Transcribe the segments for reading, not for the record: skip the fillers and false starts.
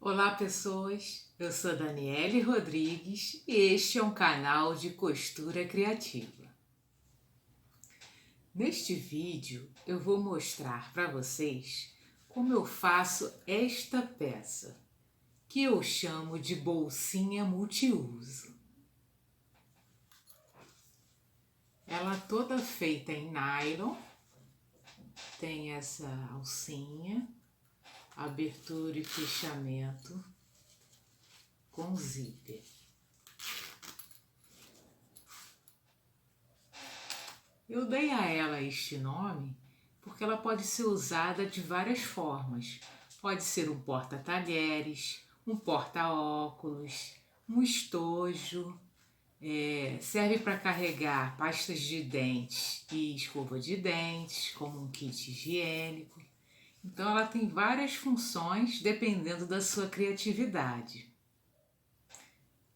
Olá, pessoas! Eu sou Daniele Rodrigues e este é um canal de costura criativa. Neste vídeo eu vou mostrar para vocês como eu faço esta peça, que eu chamo de bolsinha multiuso. Ela toda feita em nylon, tem essa alcinha, abertura e fechamento com zíper. Eu dei a ela este nome porque ela pode ser usada de várias formas. Pode ser um porta-talheres, um porta-óculos, um estojo, serve para carregar pastas de dentes e escova de dentes, como um kit higiênico. Então ela tem várias funções dependendo da sua criatividade.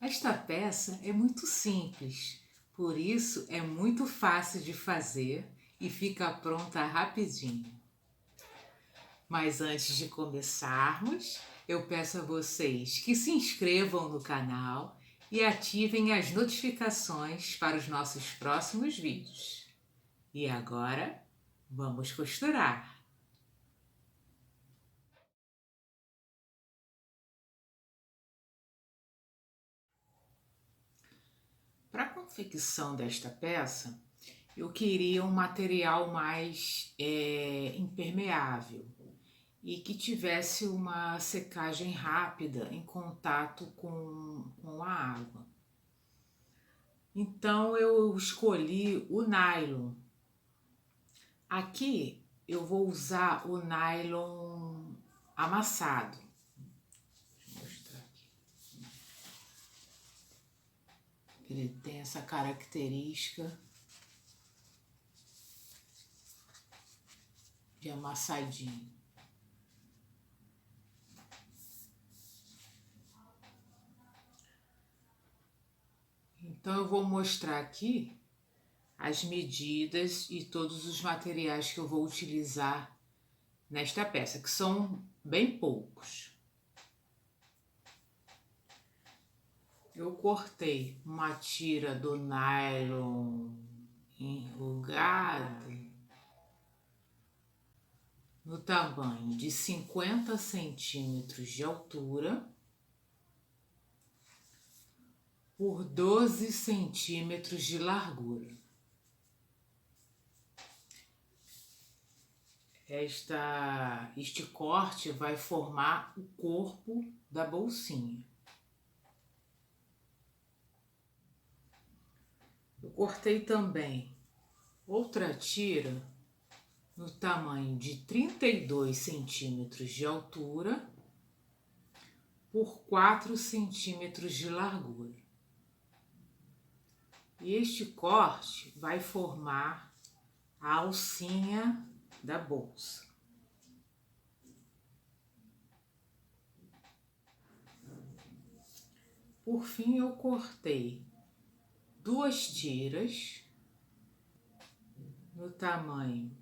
Esta peça é muito simples, por isso é muito fácil de fazer e fica pronta rapidinho. Mas antes de começarmos, eu peço a vocês que se inscrevam no canal e ativem as notificações para os nossos próximos vídeos. E agora, vamos costurar! Para a confecção desta peça, eu queria um material mais impermeável e que tivesse uma secagem rápida em contato com a água. Então eu escolhi o nylon. Aqui eu vou usar o nylon amassado. Deixa eu mostrar aqui. Ele tem essa característica de amassadinho. Então eu vou mostrar aqui as medidas e todos os materiais que eu vou utilizar nesta peça, que são bem poucos. Eu cortei uma tira do nylon enrugada no tamanho de 50 centímetros de altura por 12 centímetros de largura. Este corte vai formar o corpo da bolsinha. Eu cortei também outra tira no tamanho de 32 centímetros de altura por 4 centímetros de largura. E este corte vai formar a alcinha da bolsa. Por fim, eu cortei duas tiras no tamanho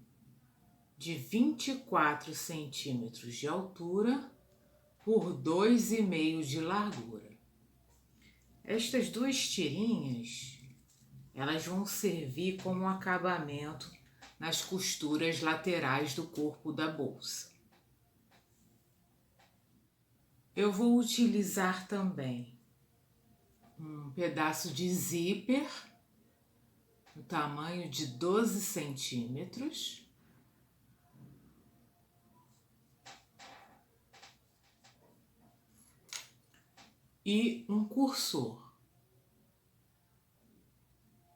de 24 centímetros de altura por 2,5 de largura. Estas duas tirinhas, elas vão servir como acabamento nas costuras laterais do corpo da bolsa. Eu vou utilizar também um pedaço de zíper no tamanho de 12 centímetros. E um cursor.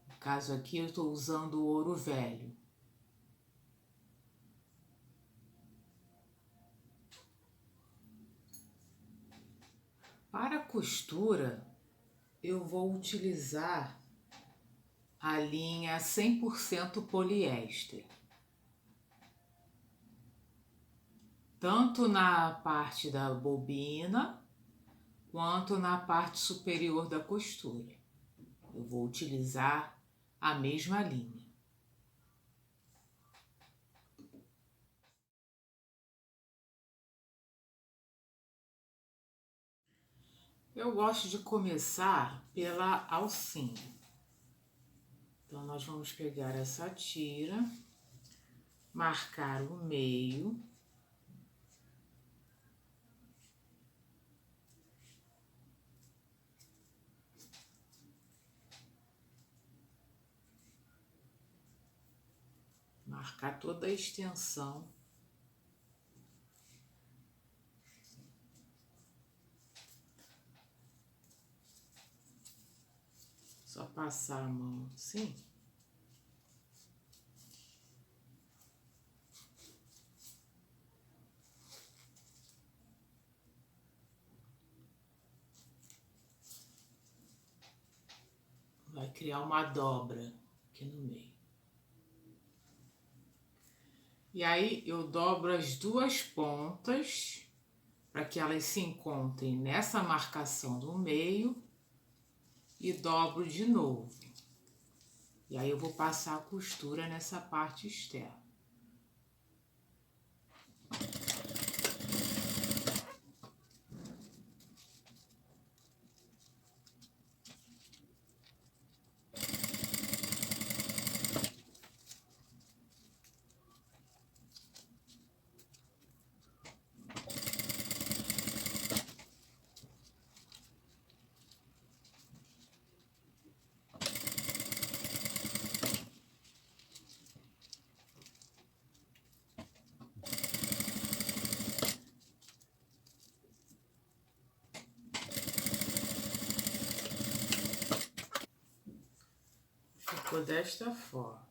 No caso aqui eu estou usando o ouro velho. Para a costura, eu vou utilizar a linha 100% poliéster. Tanto na parte da bobina, quanto na parte superior da costura. Eu vou utilizar a mesma linha. Eu gosto de começar pela alcinha. Então, nós vamos pegar essa tira, marcar o meio. Marcar toda a extensão. Só passar a mão assim. Vai criar uma dobra aqui no meio. E aí eu dobro as duas pontas para que elas se encontrem nessa marcação do meio e dobro de novo. E aí eu vou passar a costura nessa parte externa. Ficou desta forma.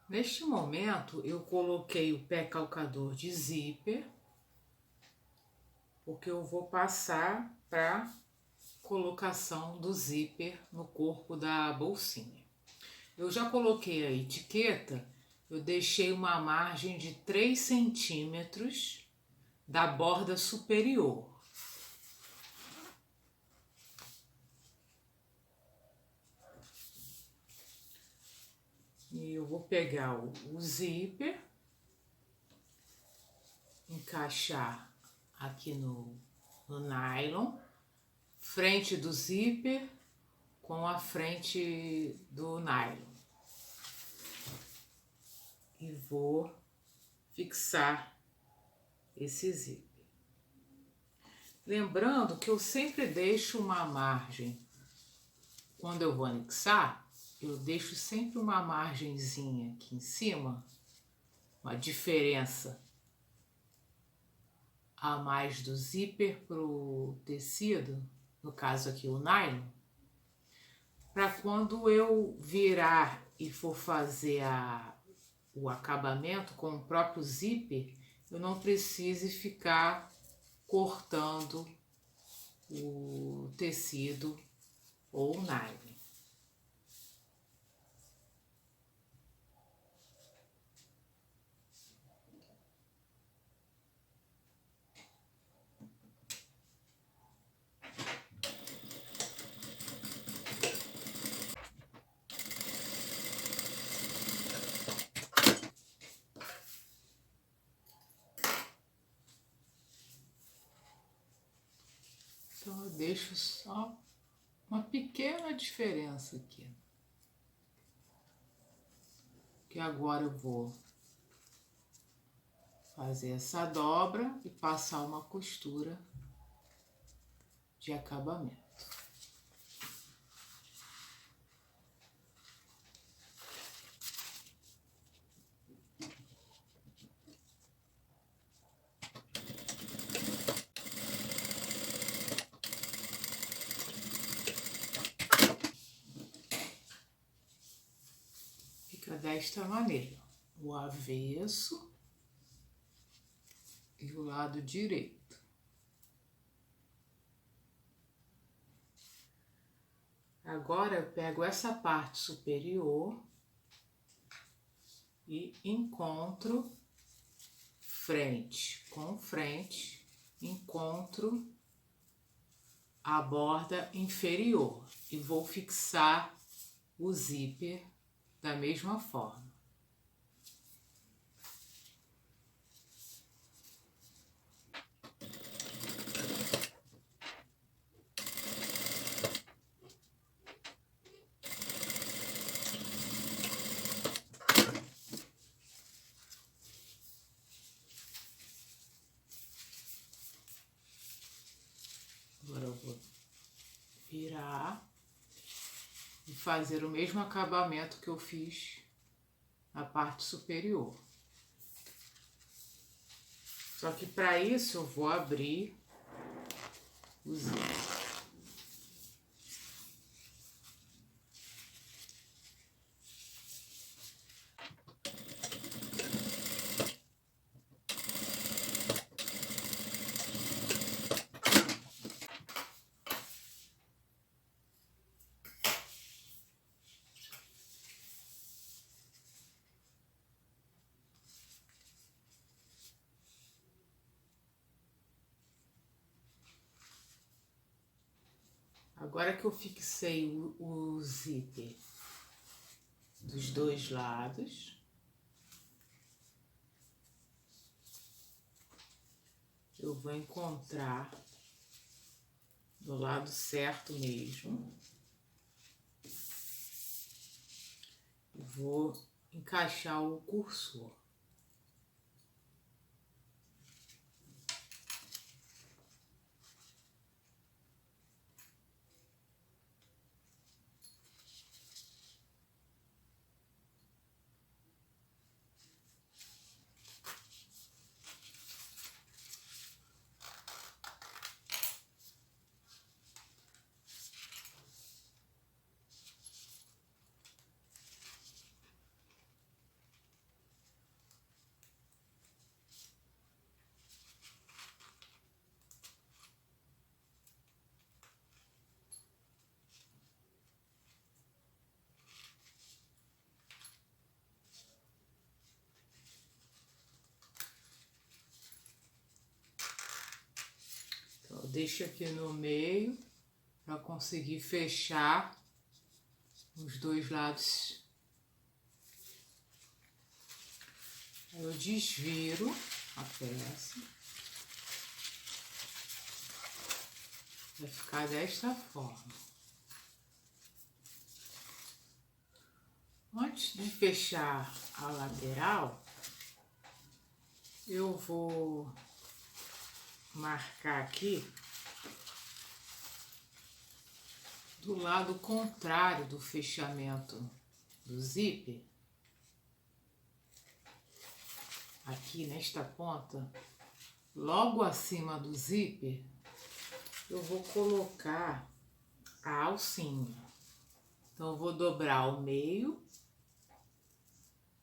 Neste momento, eu coloquei o pé calcador de zíper, porque eu vou passar para colocação do zíper no corpo da bolsinha. Eu já coloquei a etiqueta, eu deixei uma margem de 3 centímetros da borda superior. E eu vou pegar o zíper, encaixar aqui no nylon, frente do zíper com a frente do nylon. E vou fixar esse zíper. Lembrando que eu sempre deixo uma margem, quando eu vou anexar, eu deixo sempre uma margenzinha aqui em cima, uma diferença a mais do zíper pro tecido, no caso aqui o nylon, para quando eu virar e for fazer o acabamento com o próprio zíper, eu não precise ficar cortando o tecido ou o nylon. Então eu deixo só uma pequena diferença aqui. Que agora eu vou fazer essa dobra e passar uma costura de acabamento. Fica desta maneira, o avesso e o lado direito. Agora eu pego essa parte superior e encontro frente com frente encontro a borda inferior e vou fixar o zíper da mesma forma. Agora eu vou virar e fazer o mesmo acabamento que eu fiz na parte superior. Só que para isso eu vou abrir o zíper. Agora que eu fixei o zíper dos dois lados, eu vou encontrar do lado certo mesmo. Vou encaixar o cursor. Deixo aqui no meio para conseguir fechar os dois lados. Eu desviro a peça. Vai ficar desta forma. Antes de fechar a lateral, eu vou marcar aqui do lado contrário do fechamento do zíper, aqui nesta ponta, logo acima do zíper, eu vou colocar a alcinha. Então eu vou dobrar ao meio,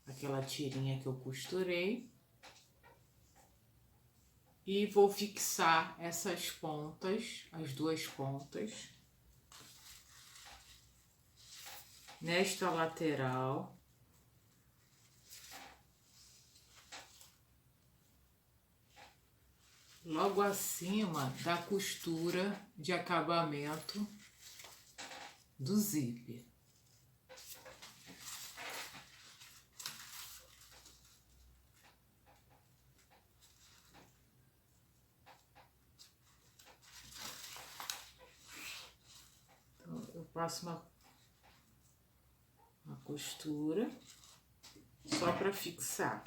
aquela tirinha que eu costurei, e vou fixar essas pontas, as duas pontas, nesta lateral. Logo acima da costura de acabamento do zíper. Então, eu passo uma costura só para fixar.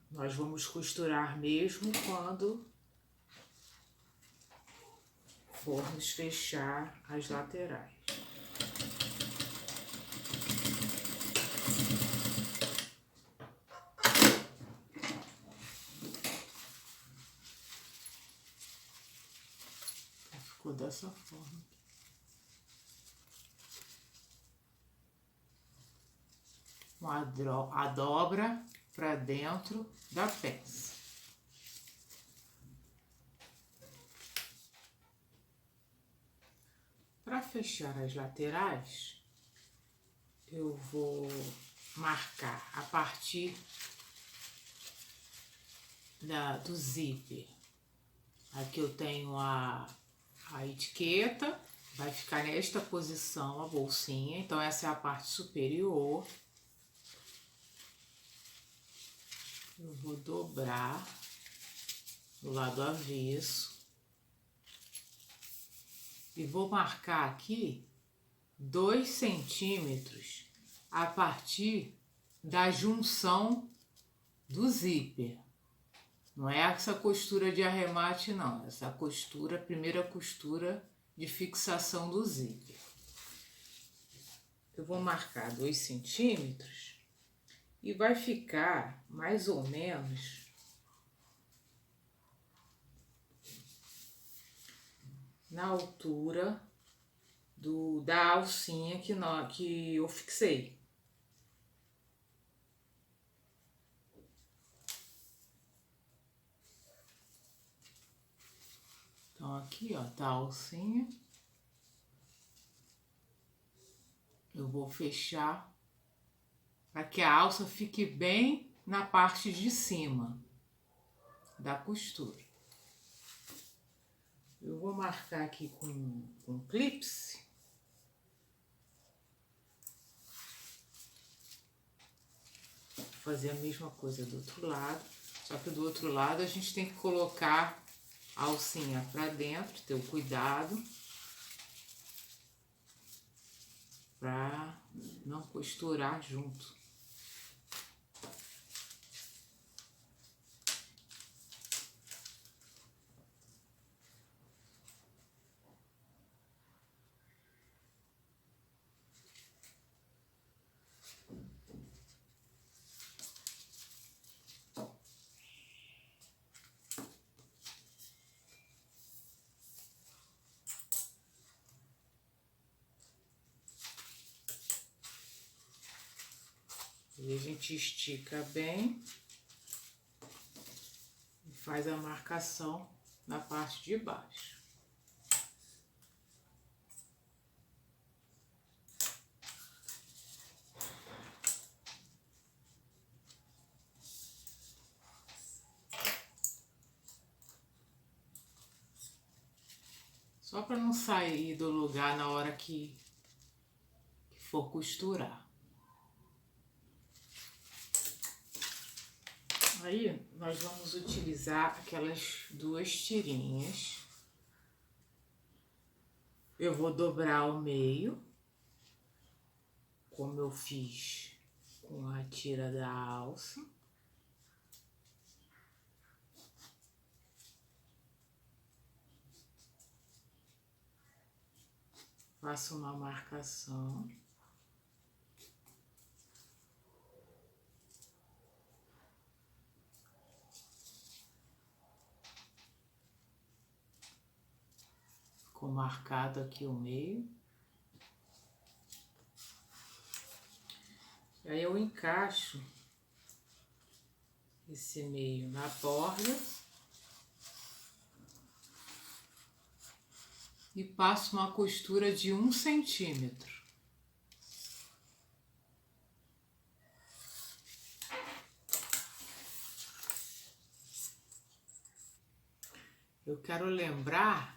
Nós vamos costurar mesmo quando formos fechar as laterais. Ficou dessa forma. A dobra para dentro da peça. Para fechar as laterais, eu vou marcar a partir do zíper. Aqui eu tenho a etiqueta, vai ficar nesta posição a bolsinha, então essa é a parte superior. Eu vou dobrar do lado avesso e vou marcar aqui 2 centímetros a partir da junção do zíper. Não é essa costura de arremate não, essa costura, primeira costura de fixação do zíper. Eu vou marcar 2 centímetros e vai ficar mais ou menos na altura da alcinha que eu fixei. Então aqui, ó, tá a alcinha. Eu vou fechar para que a alça fique bem na parte de cima da costura. Eu vou marcar aqui com clips. Vou fazer a mesma coisa do outro lado, só que do outro lado a gente tem que colocar a alcinha para dentro, ter o cuidado para não costurar junto. E a gente estica bem e faz a marcação na parte de baixo. Só para não sair do lugar na hora que for costurar. Aí, nós vamos utilizar aquelas 2 tirinhas. Eu vou dobrar ao meio, como eu fiz com a tira da alça. Faço uma marcação. Ficou marcado aqui o meio. E aí eu encaixo esse meio na borda e passo uma costura de 1 centímetro. Eu quero lembrar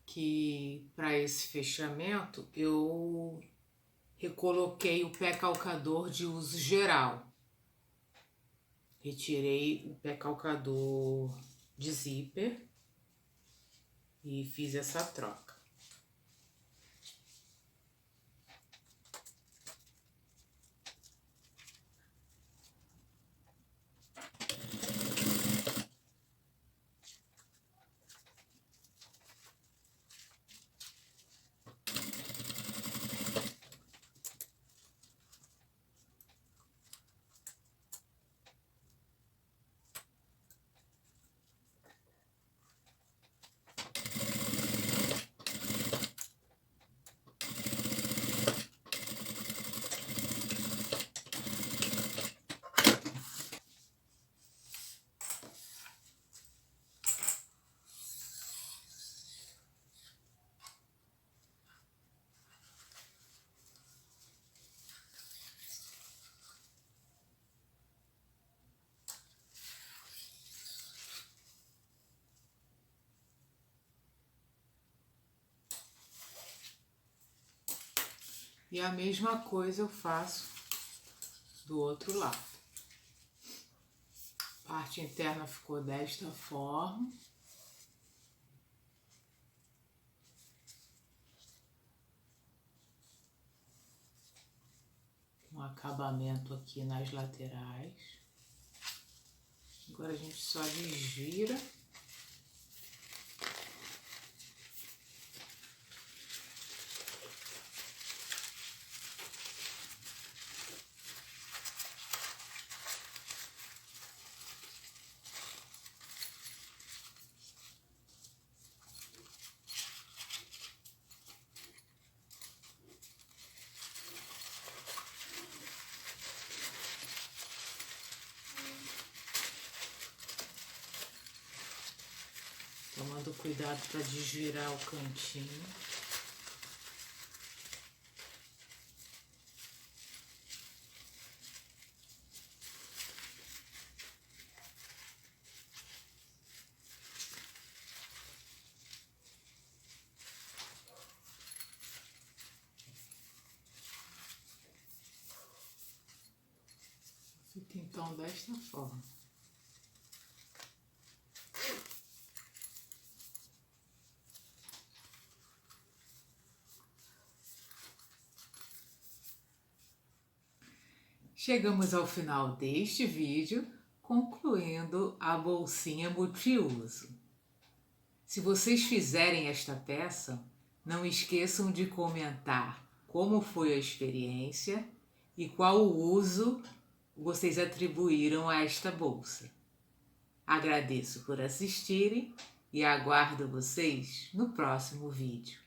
que para esse fechamento eu recoloquei o pé calcador de uso geral. Retirei o pé calcador de zíper e fiz essa troca. E a mesma coisa eu faço do outro lado. A parte interna ficou desta forma. Um acabamento aqui nas laterais. Agora a gente só desvira. Tomando cuidado para desvirar o cantinho. Fica então desta forma. Chegamos ao final deste vídeo, concluindo a bolsinha multiuso. Se vocês fizerem esta peça, não esqueçam de comentar como foi a experiência e qual o uso vocês atribuíram a esta bolsa. Agradeço por assistirem e aguardo vocês no próximo vídeo.